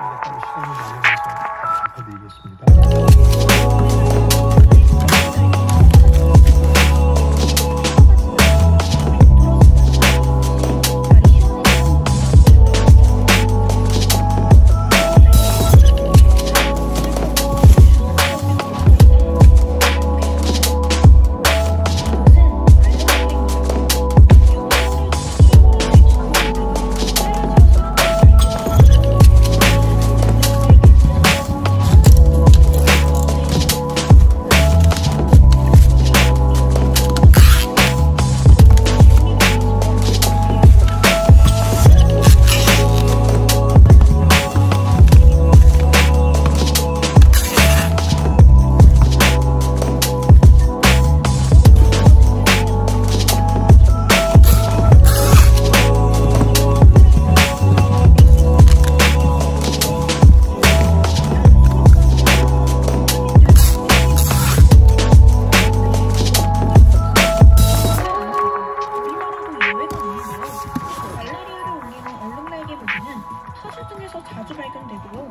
저희가 따로 시간을 마련해서 답해드리겠습니다. 자주 발견되고요.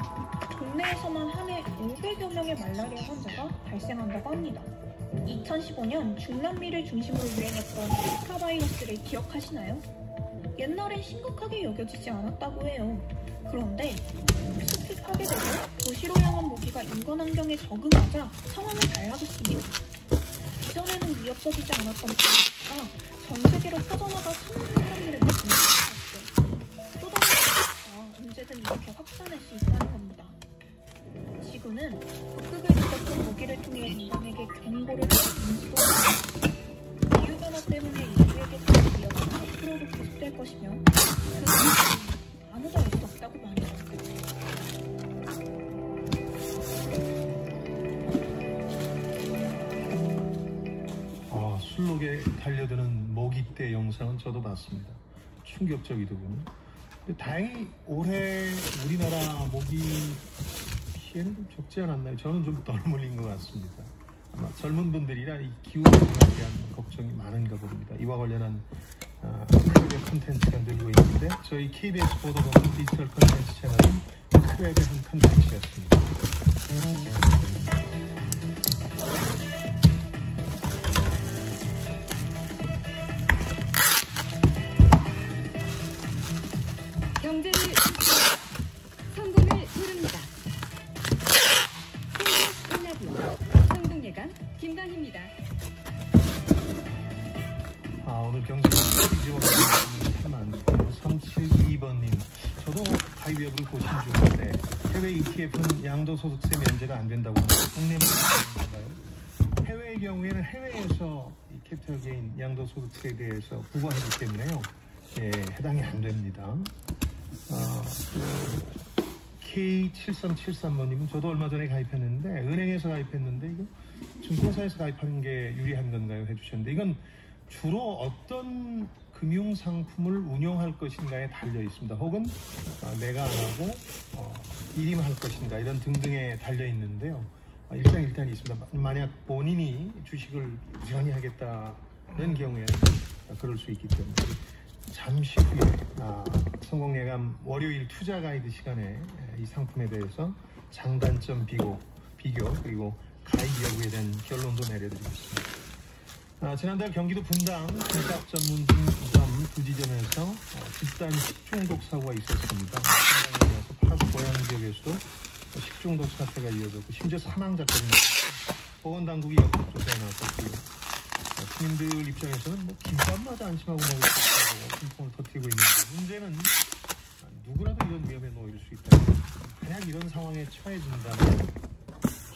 국내에서만 한 해 500여 명의 말라리아 환자가 발생한다고 합니다. 2015년 중남미를 중심으로 유행했던 지카 바이러스를 기억하시나요? 옛날엔 심각하게 여겨지지 않았다고 해요. 그런데 익숙하게 되고 도시로 향한 모기가 인간 환경에 적응하자 상황은 달라졌습니다. 이전에는 위협적이지 않았던 바이러스가 전 세계로 퍼져나가 수많은 사람들에게 감염되었죠. 또 다른 바이러스가 언제든 이렇게 확산할 수 있다는 겁니다. 지구는 북극을 뒤덮은 모기를 통해 인간에게 경고를 인지도 합니다. 기후변화 때문에 인류에게 생긴 위협은 앞으로도 계속될 것이며 그 아무도 알 수 없다고 말해요. 술록에 달려드는 모기떼 영상은 저도 봤습니다. 충격적이더군요. 다행히 올해 우리나라 모기 피해는 좀 적지 않았나요? 저는 좀 덜 물린 것 같습니다. 아마 젊은 분들이라 이 기후변화에 대한 걱정이 많은가 봅니다. 이와 관련한 크랩의 콘텐츠가 늘고 있는데 저희 KBS 보도본은 디지털 콘텐츠 채널은 크랩의 한 콘텐츠였습니다. 경제를 성공을 누릅니다. 성공예감 김강희입니다. 오늘 경제가 참 많습니다. 372번님, 저도 가입여부를 고심 중인데 해외 ETF는 양도소득세 면제가 안 된다고 합니다. 국내만 된다고요? 해외의 경우에는 해외에서 이 캐피털 게인 양도소득세에 대해서 부과하기 때문에요. 해당이 안 됩니다. K7373번님은 저도 얼마 전에 가입했는데 은행에서 가입했는데 이거 증권사에서 가입하는 게 유리한 건가요? 해주셨는데 이건 주로 어떤 금융상품을 운영할 것인가에 달려 있습니다. 혹은 내가 안 하고 일임할 것인가 이런 등등에 달려 있는데요. 일장일단이 있습니다. 만약 본인이 주식을 부지런히 하겠다는 경우에는 그럴 수 있기 때문에 잠시 후에 성공예감 월요일 투자 가이드 시간에 이 상품에 대해서 장단점 비교 그리고 가입 여부에 대한 결론도 내려드리겠습니다. 지난달 경기도 분당 김밥 전문점 두 지점에서 집단 식중독 사고가 있었습니다. 분당에 이어서 파주 고양 지역에서도 식중독 사태가 이어졌고 심지어 사망자까지 났습니다. 보건당국이 역학 조사에 나섰고요. 시민들 입장에서는 김밥마다 안심하고 먹을 수 있다고 풍풍을 터뜨리고 있는데 문제는 누구라도 이런 위험에 놓일 수 있다. 만약 이런 상황에 처해진다면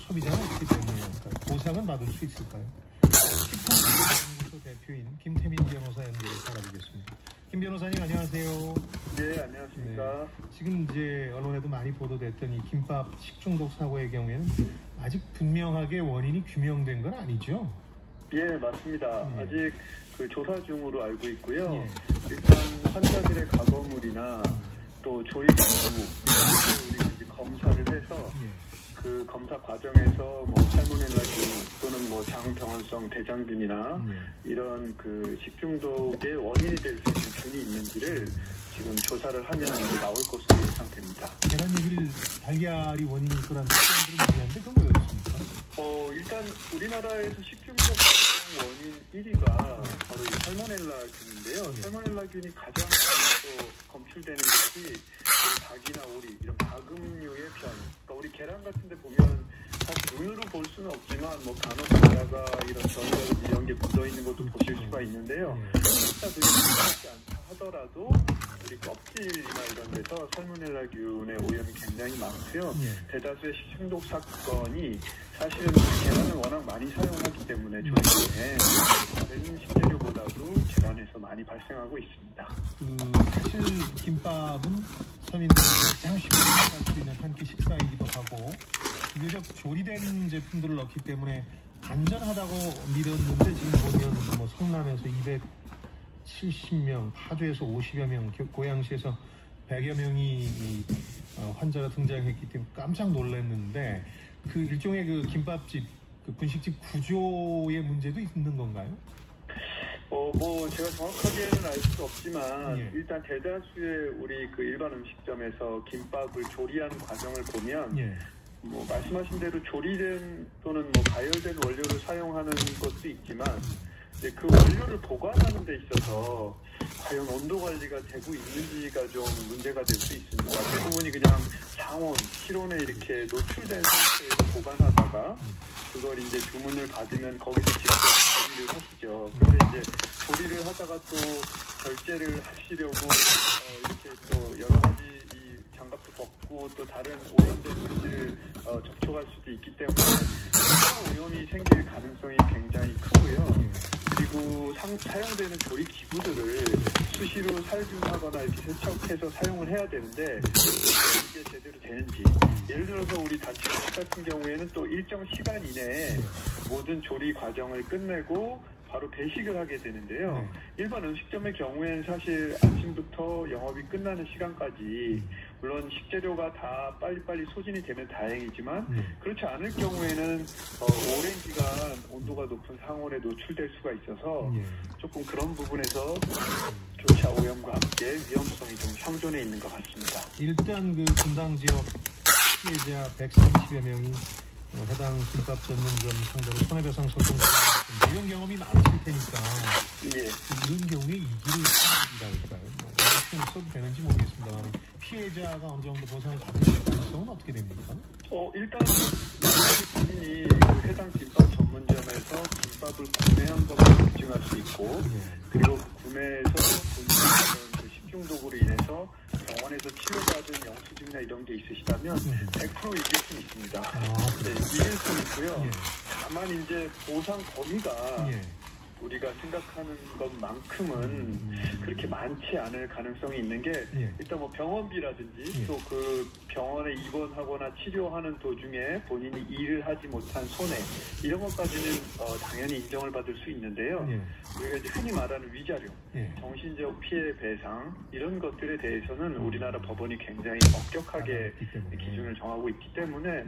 소비자는 없기 때문에 보상은 받을 수 있을까요? 식품연구소 대표인 김태민 변호사 연결해 살아보겠습니다. 김 변호사님 안녕하세요. 네, 안녕하십니까. 네, 지금 이제 언론에도 많이 보도됐던 이 김밥 식중독 사고의 경우에는 아직 분명하게 원인이 규명된 건 아니죠? 예, 맞습니다. 아직 조사 중으로 알고 있고요. 예. 일단 환자들의 가거물이나 또 조리 정보 우리가 이제 검사를 해서 그 검사 과정에서 살모넬라균 또는 사실은 뭐 장병원성 대장균이나 이런 그 식중독의 원인이 될 수 있는 균이 있는지를 지금 조사를 하면 이제 나올 것으로 예상됩니다. 계란 얘기를 달걀이 원인일 거라는 사람들은 얘기하는데 그건 왜 그렇습니까? 일단 우리나라에서 식중독 원인 1위가 바로 이 살모넬라균인데요. 살모넬라균이 가장 많이 검출되는 것이 닭이나 오리 이런 가금류의 편. 그러니까 우리 계란 같은 데 보면 사실 눈으로 볼 수는 없지만 뭐 간혹 가다가 이런 전이라든지 이런 게 묻어있는 것도 보실 수가 있는데요. 진짜 그게 중요하지 않다 하더라도 우리 껍질이나 이런 데서 살모넬라균의 오염이 굉장히 많고요. 대다수의 식중독 사건이 사실은 계란을 워낙 많이 사용하기 때문에 조리에 다른 식재료보다도 계란에서 많이 발생하고 있습니다. 사실 김밥은 서민들이 가장 쉽게 할 수 있는 한 끼 식사이기도 하고 비교적 조리된 제품들을 넣기 때문에 안전하다고 믿었는데 지금 보면 뭐 성남에서 270명, 파주에서 50여 명, 고양시에서 100여 명이 환자가 등장했기 때문에 깜짝 놀랐는데 그 일종의 그 김밥집, 그 분식집 구조의 문제도 있는 건가요? 뭐 제가 정확하게는 알 수 없지만 일단 대다수의 우리 그 일반 음식점에서 김밥을 조리하는 과정을 보면 뭐 말씀하신 대로 조리된 또는 뭐 가열된 원료를 사용하는 것도 있지만 이제 그 원료를 보관하는 데 있어서 과연 온도 관리가 되고 있는지가 좀 문제가 될 수 있습니다. 대부분이 그냥 상온, 실온에 이렇게 노출된 상태에서 보관하다가 그걸 이제 주문을 받으면 거기서 직접 조리를 하시죠. 그런데 이제 조리를 하다가 또 결제를 하시려고 이렇게 또 여러 가지 이 장갑도 벗고 또 다른 오염된 물질을 접촉할 수도 있기 때문에 오염이 생길 가능성이 굉장히 크고요. 그리고 사용되는 조리 기구들을 수시로 살균하거나 이렇게 세척해서 사용을 해야 되는데 이게 제대로 되는지, 예를 들어서 우리 단체식 같은 경우에는 또 일정 시간 이내에 모든 조리 과정을 끝내고 바로 배식을 하게 되는데요. 일반 음식점의 경우에는 사실 아침부터 영업이 끝나는 시간까지 물론 식재료가 다 빨리빨리 소진이 되면 다행이지만 그렇지 않을 경우에는 오랜 기간 온도가 높은 상온에 노출될 수가 있어서 조금 그런 부분에서 교차 오염과 함께 위험성이 좀 상존해 있는 것 같습니다. 일단 그 분당 지역 피해자 130여 명이 해당 김밥 전문점 상대로 손해배상 소송 이런 경험이 많으실 테니까 이런 경우에 이 길을 쓰기랄까요? 뭐 써도 되는지 모르겠습니다만 피해자가 어느 정도 보상을 받을 가능성은 어떻게 됩니까? 일단 본인이 그 해당 김밥 전문점에서 김밥을 구매한 것을 입증할 수 있고 그리고 구매해서 본인이 그 식중독으로 인해서 병원에서 치료받은 영수증이나 이런 게 있으시다면 100% 이길 수 있습니다. 이길 수 있고요. 다만 이제 보상 범위가 우리가 생각하는 것만큼은 그렇게 많지 않을 가능성이 있는 게 일단 뭐 병원비라든지 또 그 병원에 입원하거나 치료하는 도중에 본인이 일을 하지 못한 손해 이런 것까지는 당연히 인정을 받을 수 있는데요. 우리가 이제 흔히 말하는 위자료, 정신적 피해 배상 이런 것들에 대해서는 우리나라 법원이 굉장히 엄격하게 기준을 정하고 있기 때문에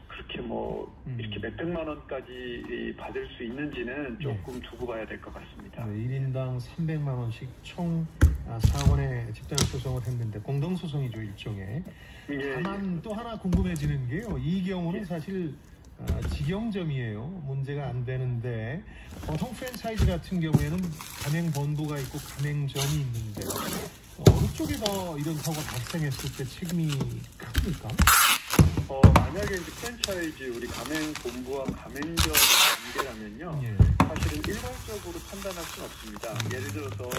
그렇게 뭐 이렇게 몇백만 원까지 받을 수 있는지는 조금 두고 봐야 될 것 같습니다. 1인당 300만 원씩 총 4건의 집단 소송을 했는데 공동소송이죠, 일종의. 다만 또 하나 궁금해지는 게요. 이 경우는 사실 직영점이에요. 문제가 안 되는데 보통 프랜차이즈 같은 경우에는 가맹본부가 있고 가맹점이 있는데 어느 쪽에 더 이런 사고가 발생했을 때 책임이 큽니까? 만약에 이제 프랜차이즈 우리 가맹본부와 가맹점 관계라면요. 사실은 일괄적으로 판단할 수는 없습니다. 예를 들어서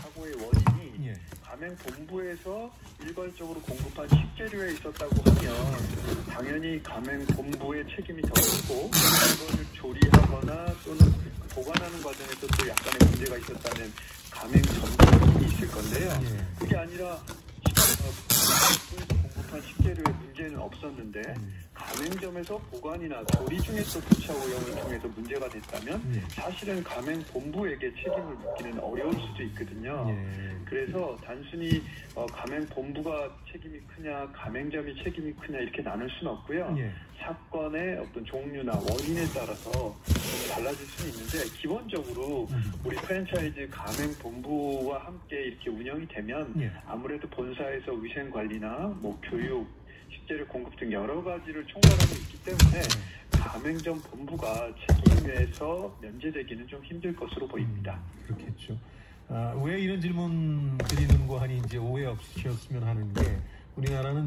사고의 원인이 가맹본부에서 일괄적으로 공급한 식재료에 있었다고 하면 당연히 가맹본부의 책임이 더 크고 그것을 조리하거나 또는 보관하는 과정에서 또 약간의 문제가 있었다면 가맹점도 책임이 있을 건데요. 그게 아니라 공급한 식재료에 문제는 없었는데 가맹점에서 보관이나 조리 중에서 교차 오염을 통해서 문제가 됐다면 사실은 가맹본부에게 책임을 묻기는 어려울 수도 있거든요. 그래서 단순히 가맹본부가 책임이 크냐 가맹점이 책임이 크냐 이렇게 나눌 수는 없고요. 사건의 어떤 종류나 원인에 따라서 좀 달라질 수는 있는데 기본적으로 우리 프랜차이즈 가맹본부와 함께 이렇게 운영이 되면 아무래도 본사에서 위생관리나 뭐 교육, 식재료 공급 등 여러 가지를 총괄하고 있기 때문에 가맹점 본부가 책임에서 면제되기는 좀 힘들 것으로 보입니다. 그렇겠죠. 왜 이런 질문 드리는 거 하니 이제 오해 없으셨으면 하는 게 우리나라는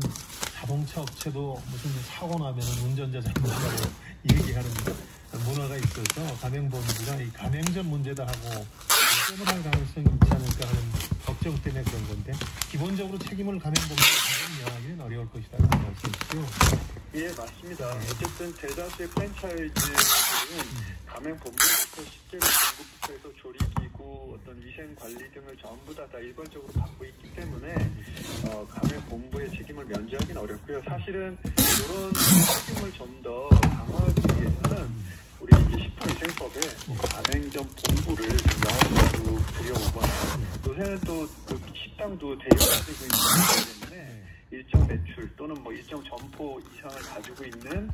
자동차 업체도 무슨 사고 나면 운전자 잘못이라고 얘기하는 문화가 있어서 가맹본부가 이 가맹점 문제다 하고 때문에 가능성이 있지 않을까 하는 걱정 때문에 그런 건데 기본적으로 책임을 가맹본부가 명하기는 어려울 것이라는 말씀이시죠? 예, 맞습니다. 어쨌든 대다수의 프랜차이즈들은 가맹본부부터 식재료 공급부터 해서 조리기구, 어떤 위생관리 등을 전부 다 일괄적으로 받고 있기 때문에 가맹본부의 책임을 면제하기는 어렵고요. 사실은 이런 책임을 좀 더 강화하기 위해서는 우리 식품위생법에 가맹점 본부를 명확히 들여오거나 요새는 또 그 식당도 대형화되고 있는 거기 때문에 일정 매출 또는 뭐 일정 점포 이상을 가지고 있는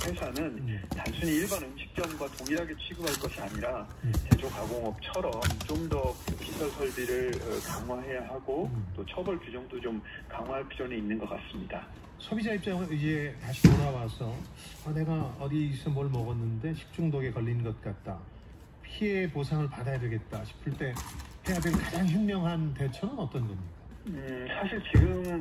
회사는 단순히 일반 음식점과 동일하게 취급할 것이 아니라 제조가공업처럼 좀 더 시설 설비를 강화해야 하고 또 처벌 규정도 좀 강화할 필요는 있는 것 같습니다. 소비자 입장은 이제 다시 돌아와서 내가 어디서 뭘 먹었는데 식중독에 걸린 것 같다. 피해 보상을 받아야 되겠다 싶을 때 해야 될 가장 현명한 대처는 어떤 겁니까? 사실 지금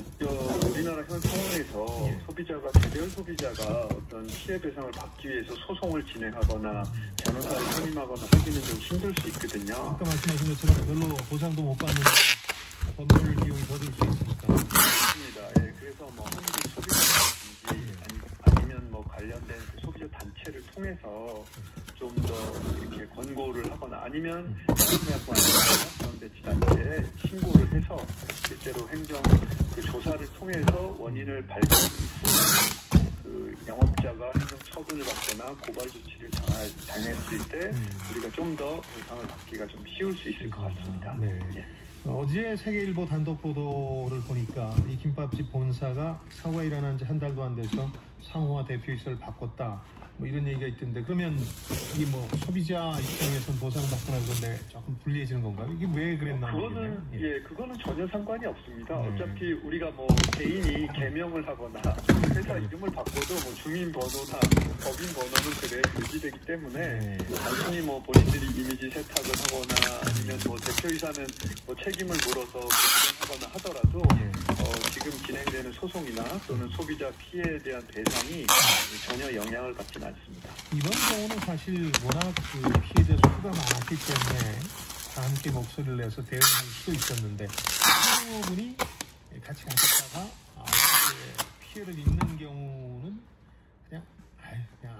우리나라 현 상황에서 소비자가 개별 소비자가 어떤 피해 배상을 받기 위해서 소송을 진행하거나 변호사를 선임하거나 하기는 좀 힘들 수 있거든요. 아까 말씀하신 것처럼 별로 보상도 못 받는데 법률 비용이 더 들 수 있으니까. 맞습니다. 예, 그래서 뭐 한국 소비자라든지 아니면 뭐 관련된 그 소비자 단체를 통해서 좀 더 이렇게 권고를 하거나 아니면 지방자치단체에 신고를 해서 실제로 행정 그 조사를 통해서 원인을 발견한 후 그 영업자가 행정 처분을 받거나 고발 조치를 당했을 때 우리가 좀 더 보상을 받기가 좀 쉬울 수 있을 것 같습니다. 네. 예. 어제 세계일보 단독 보도를 보니까 이 김밥집 본사가 사고가 일어난 지 한 달도 안 돼서 상호와 대표이사를 바꿨다. 뭐 이런 얘기가 있던데 그러면 이게 뭐 소비자 입장에서는 보상받거나 그런데 조금 불리해지는 건가요? 이게 왜 그랬나? 그거는 전혀 상관이 없습니다. 어차피 우리가 뭐 개인이 개명을 하거나 회사 이름을 바꿔도 뭐 주민번호나 법인번호는 그대로 유지되기 때문에 단순히 뭐 본인들이 이미지 세탁을 하거나 아니면 뭐 대표이사는 뭐 책임을 물어서 결정하거나 하더라도 지금 진행되는 소송이나 또는 소비자 피해에 대한 배상이 전혀 영향을 받지는 않습니다. 이번 경우는 사실 워낙 그 피해자 수가 많았기 때문에 다 함께 목소리를 내서 대응할 수도 있었는데 상호분이 같이 가셨다가 피해를 입는 경우는 그냥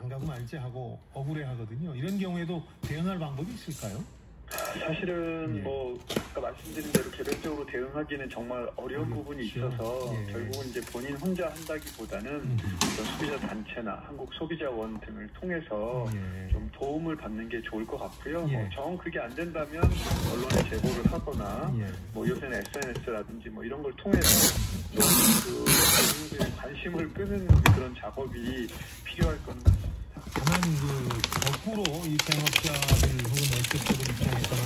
안 가고 말지 하고 억울해하거든요. 이런 경우에도 대응할 방법이 있을까요? 사실은 뭐 아까 말씀드린 대로 개별적으로 대응하기는 정말 어려운 부분이 있어서 결국은 이제 본인 혼자 한다기보다는 소비자 단체나 한국 소비자원 등을 통해서 좀 도움을 받는 게 좋을 것 같고요. 뭐 정 그게 안 된다면 언론에 제보를 하거나 뭐 요새는 SNS라든지 뭐 이런 걸 통해서 그 관심을 끄는 그런 작업이 필요할 건 같습니다. 다만 거꾸로 이 자영업자들 혹은 매체들 입장에서는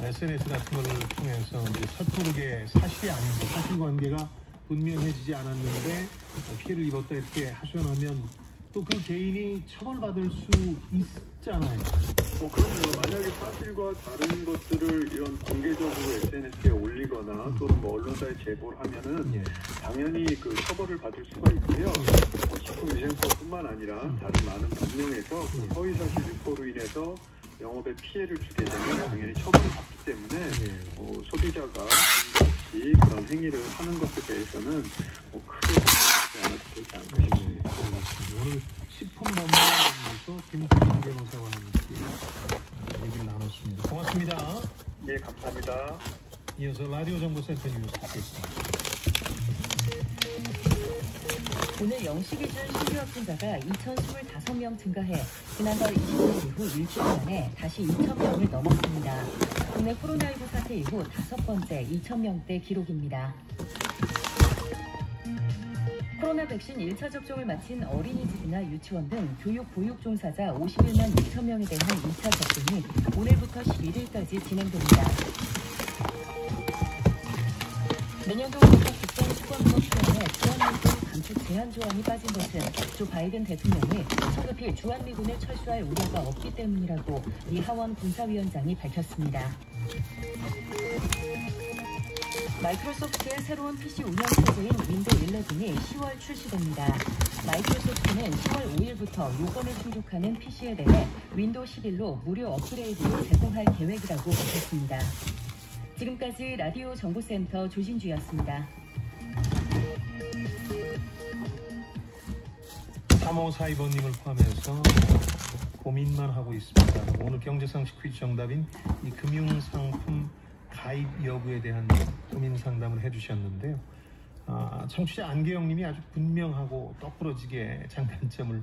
SNS 같은 걸 통해서 이제 섣부르게 사실이 아닌 거, 사실관계가 분명해지지 않았는데 피해를 입었다 이렇게 하소연하면 또 그 개인이 처벌받을 수 있잖아요. 그럼요. 만약에 사실과 다른 것들을 이런 공개적으로 SNS에 올리거나 또는 뭐 언론사에 제보를 하면은 당연히 그 처벌을 받을 수가 있고요. 식품위생법뿐만 아니라 다른 많은 법령에서 허위사실 유포로 인해서 영업에 피해를 주게 되면 당연히 처벌을 받기 때문에 소비자가 없이 그런 행위를 하는 것에 대해서는 크게 바뀌지 않아도 되지 않을까 싶습니다. 오늘 식품법령에서 김수진 변호사와 함께 얘기를 나눴습니다. 고맙습니다. 네, 감사합니다. 이어서 라디오 정보센터 뉴스 듣겠습니다. 오늘 0시 기준 신규 확진자가 2,025명 증가해 지난달 20일 이후 일주일 만에 다시 2,000명을 넘었습니다. 국내 코로나19 사태 이후 5번째 2,000명대 기록입니다. 코로나 백신 1차 접종을 마친 어린이집이나 유치원 등 교육 보육 종사자 51만 6천 명에 대한 2차 접종이 오늘부터 11일까지 진행됩니다. 내년도 미국 국정 수권법 시행에 주한미군 감축 제한 조항이 빠진 것은 조 바이든 대통령이 성급히 주한미군을 철수할 우려가 없기 때문이라고 리 하원 군사위원장이 밝혔습니다. 마이크로소프트의 새로운 PC 운영 체제인 윈도우 11이 10월 출시됩니다. 마이크로소프트는 10월 5일부터 요건을 충족하는 PC에 대해 윈도우 11로 무료 업그레이드를 제공할 계획이라고 밝혔습니다. 지금까지 라디오 정보센터 조진주였습니다. 3542번님을 포함해서 고민만 하고 있습니다. 오늘 경제상식 퀴즈 정답인 이 금융상품 가입 여부에 대한 고민 상담을 해주셨는데요. 청취자 안계영님이 아주 분명하고 똑부러지게 장단점을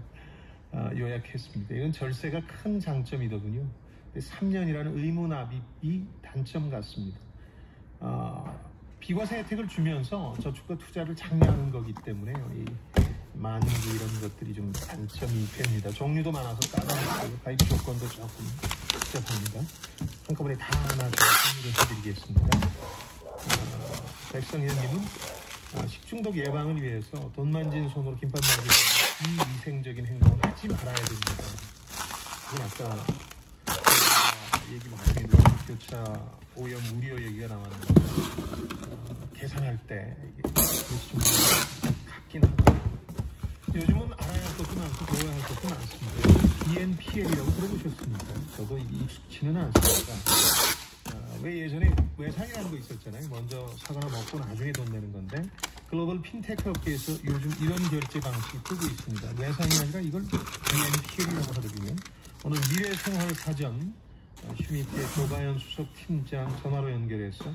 요약했습니다. 이건 절세가 큰 장점이더군요. 3년이라는 의무납입이 단점 같습니다. 비과세 혜택을 주면서 저축과 투자를 장려하는 거기 때문에 이 만기 이런 것들이 좀 단점이 됩니다. 종류도 많아서 까다롭고 가입 조건도 조금 복잡합니다. 한꺼번에 다 하나 정리를 해드리겠습니다. 백성현님은 식중독 예방을 위해서 돈 만진 손으로 김밥 만지는 비위생적인 행동을 하지 말아야 됩니다. 이건 아까 얘기 많이 했는데 교차 오염 우려 얘기가 나왔는데 계산할 때 이게 좀 같긴 하고 요즘은 알아야 할 것도 많고 배워야 할 것도 많습니다. BNPL이라고 들어보셨습니까? 저도 익숙치는 않습니다. 왜 예전에 외상이라는 거 있었잖아요. 먼저 사거나 먹고 나중에 돈 내는 건데 글로벌 핀테크 업계에서 요즘 이런 결제 방식을 쓰고 있습니다. 외상이 아니라 이걸 BNPL이라고 하거든요. 오늘 미래생활사전 슈미트의 조가연 수석팀장 전화로 연결해서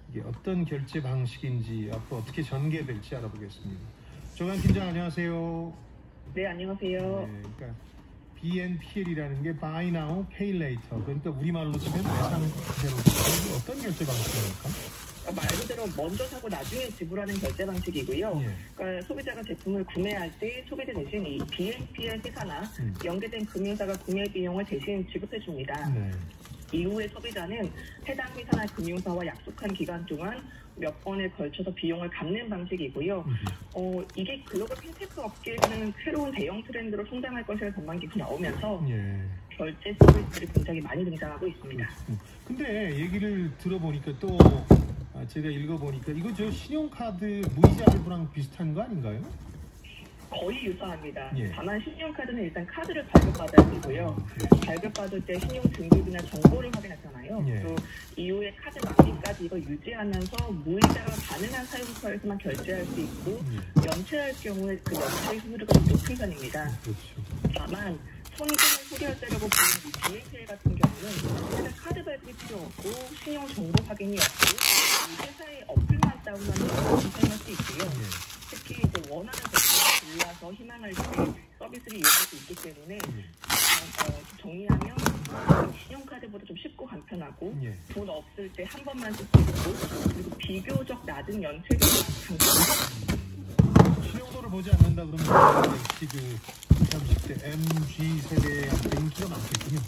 이게 어떤 결제 방식인지 앞으로 어떻게 전개될지 알아보겠습니다. 조가연 팀장 안녕하세요. 네, 안녕하세요. 네, 그러니까 BNPL이라는 게 Buy Now, Pay Later. 그러니까 우리말로 치면 외상제로 어떤 결제 방식입니까? 말 그대로 먼저 사고 나중에 지불하는 결제 방식이고요. 예. 그러니까 소비자가 제품을 구매할 때 소비자 대신 이 BNPL 회사나 연계된 금융사가 구매 비용을 대신 지급해 줍니다. 네. 이후에 소비자는 해당 회사나 금융사와 약속한 기간 동안 몇 번에 걸쳐서 비용을 갚는 방식이고요. 이게 글로벌 핀테크 업계에서는 새로운 대형 트렌드로 성장할 것이라는 전망이 나오면서 결제 서비스들이 굉장히 많이 등장하고 있습니다. 근데 얘기를 들어보니까 또 제가 읽어보니까 이거 저 신용카드 무이자 할부랑 비슷한 거 아닌가요? 거의 유사합니다. 예. 다만 신용카드는 일단 카드를 발급받아야 되고요. 발급받을 때 신용등급이나 정보를 확인하잖아요. 예. 또 이후에 카드 만기까지 이걸 유지하면서 무이자가 가능한 사용처에서만 결제할 수 있고 연체할 경우에 그 연체 수수료가 좀 높은 편입니다. 그렇죠. 다만 손금을 소개하려고 보는 이 BNPL 같은 경우는 일단 카드 발급이 필요 없고 신용 정보 확인이 없고 이 회사의 어플만 다운하면 사용할 수 있고요. 특히 이제 원하는 제품을 골라서 희망할 때 서비스를 이용할 수 있기 때문에 정리하면 신용카드보다 좀 쉽고 간편하고 돈 없을 때 한 번만 쓸 수 있고 그리고 비교적 낮은 연체료가 장점입니다. 신용도를 보지 않는다 그러면 역시 그 30대 MG 세대한테 인기가 많겠군요.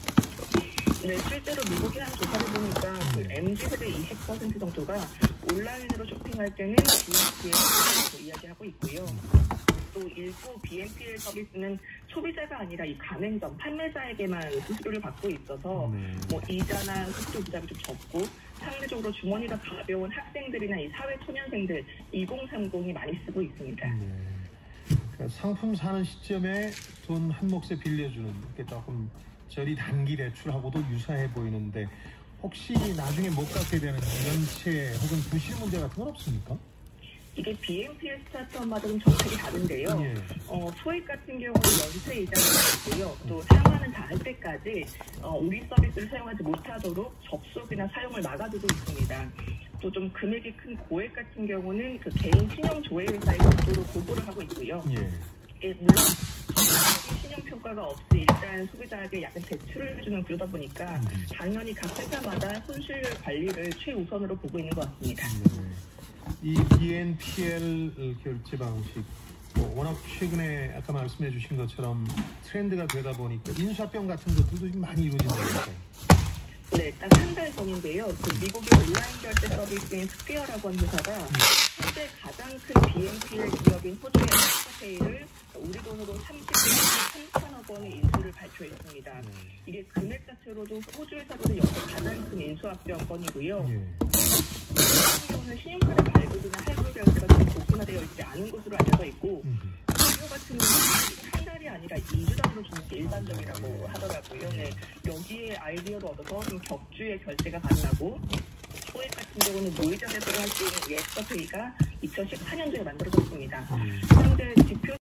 네, 실제로 미국이 한 조사를 보니까 그 MZ 세대 20% 정도가 온라인으로 쇼핑할 때는 BNPL 이야기하고 있고요. 또 일부 BNPL 서비스는 소비자가 아니라 이 가맹점, 판매자에게만 수수료를 받고 있어서 뭐 이자나 수수료 부담이 좀 적고 상대적으로 주머니가 가벼운 학생들이나 이 사회 초년생들 2030이 많이 쓰고 있습니다. 그러니까 상품 사는 시점에 돈 한 몫에 빌려주는 게 조금 저리 단기 대출하고도 유사해 보이는데 혹시 나중에 못 갚게 되는 연체 혹은 부실 문제 같은 건 없습니까? 이게 BNPL 스타트업마다 좀 정책이 다른데요. 소액 같은 경우는 연체 이자가 있고요. 또 사용하는 다 할 때까지 우리 서비스를 사용하지 못하도록 접속이나 사용을 막아두고 있습니다. 또 좀 금액이 큰 고액 같은 경우는 그 개인 신용 조회 회사에 별도로 보고를 하고 있고요. 예, 물론 신용 평가가 없이 일단 소비자에게 약간 대출을 해주는 구조다 보니까 당연히 각 회사마다 손실 관리를 최우선으로 보고 있는 것 같습니다. 이 BNPL 결제 방식 워낙 최근에 아까 말씀해 주신 것처럼 트렌드가 되다 보니까 인수합병 같은 것들도 좀 많이 이루어진다니까요. 네, 딱 한 달 전인데요. 그 미국의 온라인 결제 서비스인 스퀘어라고 하는 회사가 현재 가장 큰 BNPL 기업인 호주의 엑스페이를 우리 돈으로 3,300억 원의 인수를 발표했습니다. 이게 금액 자체로도 호주 회사로는 역대 가장 큰 인수합병 건이고요. 같은 경우는 신용카드 발급이나 할부 결제가 좀 보편화되어 있지 않은 것으로 알려져 있고 이거 같은 경우는 한 달이 아니라 2주 단위로 주는 게 일반적이라고 하더라고요. 네, 여기에 아이디어를 얻어서 좀 격주의 결제가 가능하고 소액 같은 경우는 무이자 대출을 할 수 있는 엑스페이가 2014년도에 만들어졌습니다. 현재 지표